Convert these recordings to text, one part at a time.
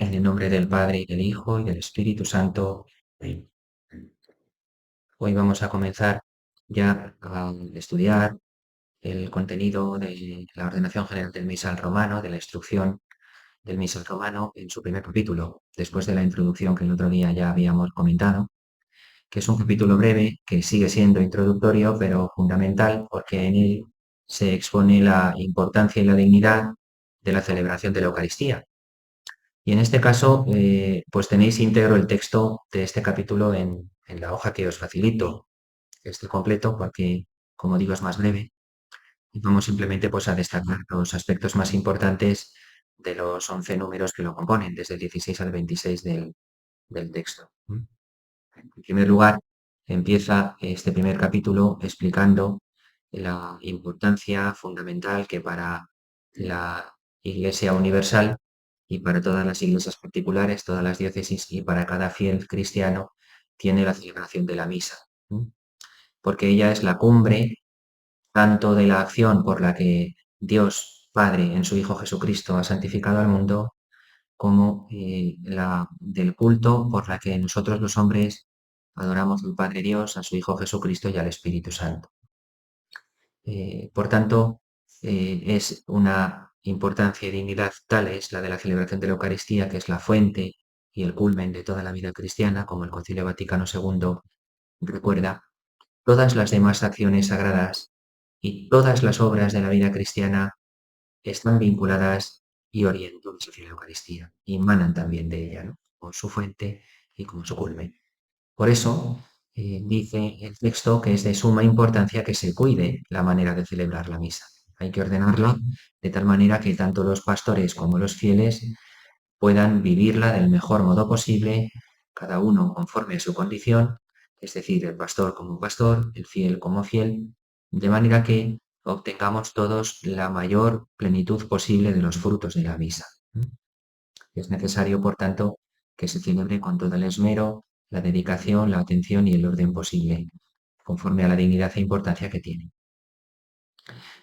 En el nombre del Padre, y del Hijo, y del Espíritu Santo. Amén. Hoy vamos a comenzar ya a estudiar el contenido de la ordenación general del misal romano, de la instrucción del misal romano en su primer capítulo, después de la introducción que el otro día ya habíamos comentado, que es un capítulo breve que sigue siendo introductorio, pero fundamental porque en él se expone la importancia y la dignidad de la celebración de la Eucaristía. Y en este caso, pues tenéis íntegro el texto de este capítulo en la hoja que os facilito, este completo, porque, como digo, es más breve. Y vamos simplemente pues, a destacar los aspectos más importantes de los 11 números que lo componen, desde el 16 al 26 del texto. En primer lugar, empieza este primer capítulo explicando la importancia fundamental que para la Iglesia universal y para todas las iglesias particulares, todas las diócesis y para cada fiel cristiano tiene la celebración de la misa, porque ella es la cumbre tanto de la acción por la que Dios Padre en su Hijo Jesucristo ha santificado al mundo, como la del culto por la que nosotros los hombres adoramos al Padre Dios, a su Hijo Jesucristo y al Espíritu Santo. Por tanto, es una importancia y dignidad tales la de la celebración de la Eucaristía, que es la fuente y el culmen de toda la vida cristiana, como el Concilio Vaticano II recuerda. Todas las demás acciones sagradas y todas las obras de la vida cristiana están vinculadas y orientadas hacia la Eucaristía, y emanan también de ella, ¿no? Como su fuente y como su culmen. Por eso dice el texto que es de suma importancia que se cuide la manera de celebrar la misa. Hay que ordenarla de tal manera que tanto los pastores como los fieles puedan vivirla del mejor modo posible, cada uno conforme a su condición, es decir, el pastor como pastor, el fiel como fiel, de manera que obtengamos todos la mayor plenitud posible de los frutos de la misa. Es necesario, por tanto, que se celebre con todo el esmero, la dedicación, la atención y el orden posible, conforme a la dignidad e importancia que tiene.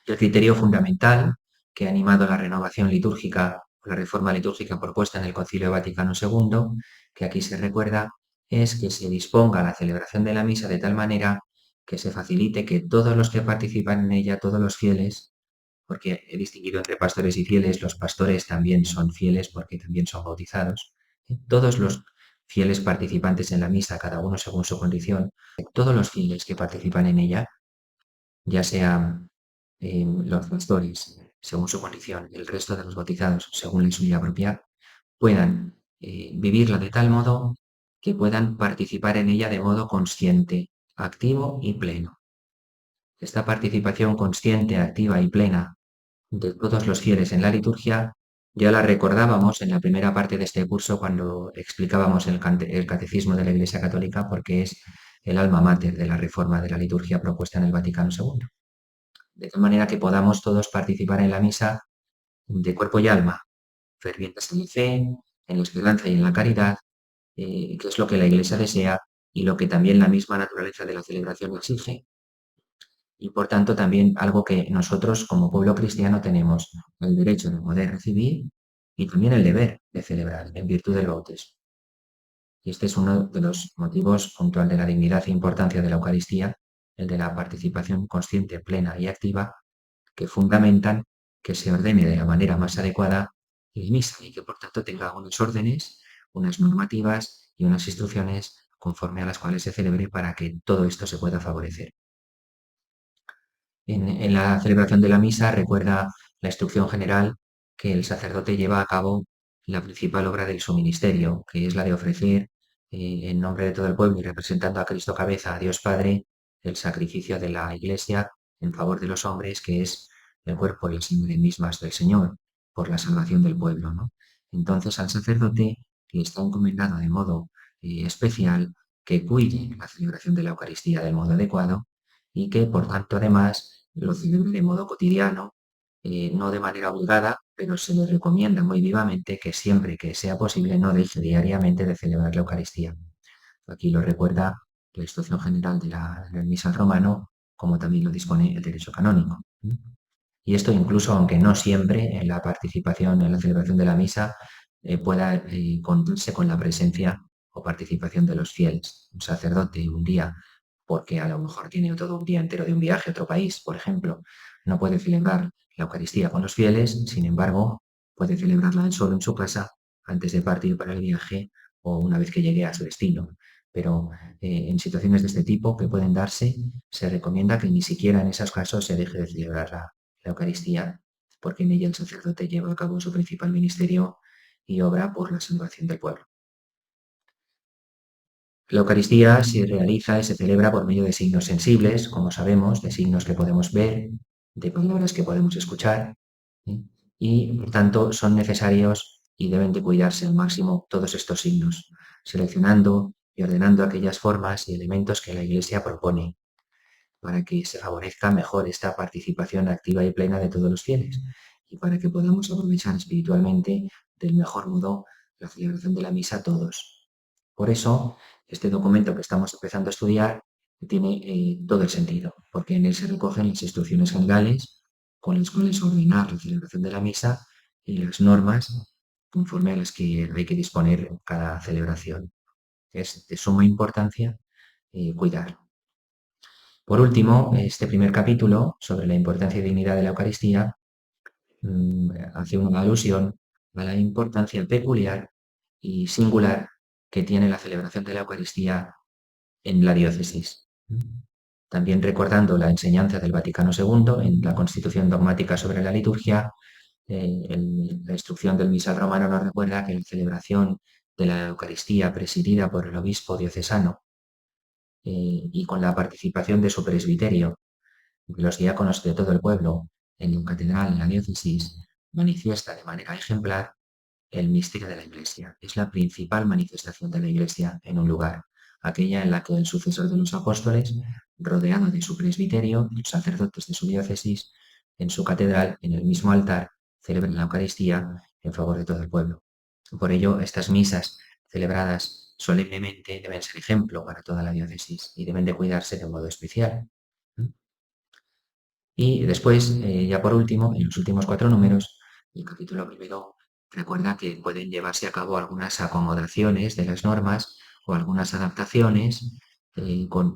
El criterio fundamental que ha animado la renovación litúrgica, la reforma litúrgica propuesta en el Concilio Vaticano II, que aquí se recuerda, es que se disponga la celebración de la misa de tal manera que se facilite que todos los que participan en ella, todos los fieles, porque he distinguido entre pastores y fieles, los pastores también son fieles porque también son bautizados, todos los fieles participantes en la misa, cada uno según su condición, todos los fieles que participan en ella, ya sean los pastores según su condición, el resto de los bautizados según la suya propia, puedan vivirla de tal modo que puedan participar en ella de modo consciente, activo y pleno. Esta participación consciente, activa y plena de todos los fieles en la liturgia ya la recordábamos en la primera parte de este curso cuando explicábamos el catecismo de la Iglesia Católica, porque es el alma mater de la reforma de la liturgia propuesta en el Vaticano II. De tal manera que podamos todos participar en la misa de cuerpo y alma, fervientes en la fe, en la esperanza y en la caridad, que es lo que la Iglesia desea y lo que también la misma naturaleza de la celebración exige, y por tanto también algo que nosotros como pueblo cristiano tenemos el derecho de poder recibir y también el deber de celebrar en virtud del bautismo. Y este es uno de los motivos puntual de la dignidad e importancia de la Eucaristía, el de la participación consciente, plena y activa, que fundamentan que se ordene de la manera más adecuada la misa y que por tanto tenga unos órdenes, unas normativas y unas instrucciones conforme a las cuales se celebre para que todo esto se pueda favorecer. En la celebración de la misa recuerda la instrucción general que el sacerdote lleva a cabo la principal obra de su ministerio, que es la de ofrecer en nombre de todo el pueblo y representando a Cristo cabeza, a Dios Padre, el sacrificio de la Iglesia en favor de los hombres, que es el cuerpo y la sangre mismas del Señor, por la salvación del pueblo, ¿no? Entonces al sacerdote le está encomendado de modo especial que cuide la celebración de la Eucaristía del modo adecuado y que, por tanto, además, lo celebre de modo cotidiano, no de manera obligada, pero se le recomienda muy vivamente que siempre que sea posible no deje diariamente de celebrar la Eucaristía. Aquí lo recuerda la instrucción general del misal romano, como también lo dispone el derecho canónico. Y esto incluso aunque no siempre en la participación en la celebración de la misa pueda contarse con la presencia o participación de los fieles. Un sacerdote un día, porque a lo mejor tiene todo un día entero de un viaje a otro país, por ejemplo, no puede celebrar la Eucaristía con los fieles, sin embargo, puede celebrarla él solo en su casa antes de partir para el viaje o una vez que llegue a su destino. Pero en situaciones de este tipo que pueden darse, se recomienda que ni siquiera en esos casos se deje de celebrar la Eucaristía, porque en ella el sacerdote lleva a cabo su principal ministerio y obra por la salvación del pueblo. La Eucaristía se realiza y se celebra por medio de signos sensibles, como sabemos, de signos que podemos ver, de palabras que podemos escuchar, ¿sí? Y por tanto son necesarios y deben de cuidarse al máximo todos estos signos, seleccionando y ordenando aquellas formas y elementos que la Iglesia propone para que se favorezca mejor esta participación activa y plena de todos los fieles y para que podamos aprovechar espiritualmente del mejor modo la celebración de la misa todos. Por eso, este documento que estamos empezando a estudiar tiene todo el sentido, porque en él se recogen las instrucciones generales con las cuales ordenar la celebración de la misa y las normas conforme a las que hay que disponer cada celebración. Es de suma importancia cuidar. Por último, este primer capítulo sobre la importancia y dignidad de la Eucaristía hace una alusión a la importancia peculiar y singular que tiene la celebración de la Eucaristía en la diócesis. También recordando la enseñanza del Vaticano II en la Constitución Dogmática sobre la Liturgia, la instrucción del misal romano nos recuerda que la celebración de la Eucaristía presidida por el obispo diocesano y con la participación de su presbiterio, de los diáconos de todo el pueblo, en la catedral, en la diócesis, manifiesta de manera ejemplar el misterio de la Iglesia. Es la principal manifestación de la Iglesia en un lugar, aquella en la que el sucesor de los apóstoles, rodeado de su presbiterio, los sacerdotes de su diócesis, en su catedral, en el mismo altar, celebran la Eucaristía en favor de todo el pueblo. Por ello, estas misas celebradas solemnemente deben ser ejemplo para toda la diócesis y deben de cuidarse de modo especial. Y después, ya por último, en los últimos 4 números, el capítulo primero recuerda que pueden llevarse a cabo algunas acomodaciones de las normas o algunas adaptaciones,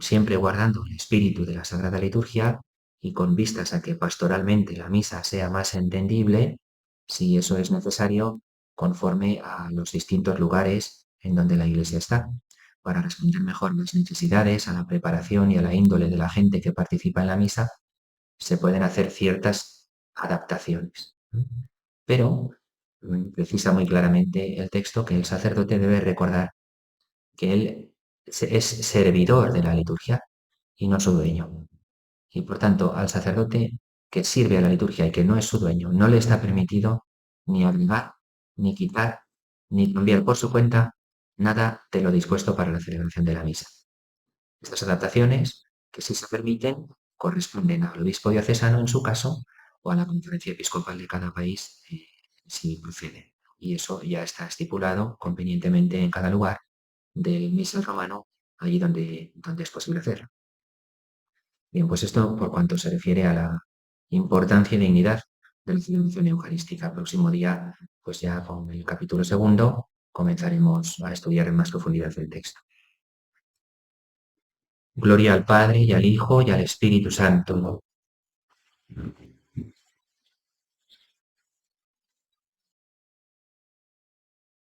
siempre guardando el espíritu de la Sagrada Liturgia y con vistas a que pastoralmente la misa sea más entendible, si eso es necesario, conforme a los distintos lugares en donde la Iglesia está, para responder mejor las necesidades, a la preparación y a la índole de la gente que participa en la misa se pueden hacer ciertas adaptaciones. Pero precisa muy claramente el texto que el sacerdote debe recordar que él es servidor de la liturgia y no su dueño. Y por tanto, al sacerdote que sirve a la liturgia y que no es su dueño, no le está permitido ni agregar, ni quitar, ni cambiar por su cuenta nada de lo dispuesto para la celebración de la misa. Estas adaptaciones, que sí se permiten, corresponden al obispo diocesano en su caso o a la conferencia episcopal de cada país si procede. Y eso ya está estipulado convenientemente en cada lugar del misal romano, allí donde es posible hacerlo. Bien, pues esto por cuanto se refiere a la importancia y dignidad de la celebración eucarística. El próximo día, pues ya con el capítulo segundo, comenzaremos a estudiar en más profundidad el texto. Gloria al Padre y al Hijo y al Espíritu Santo.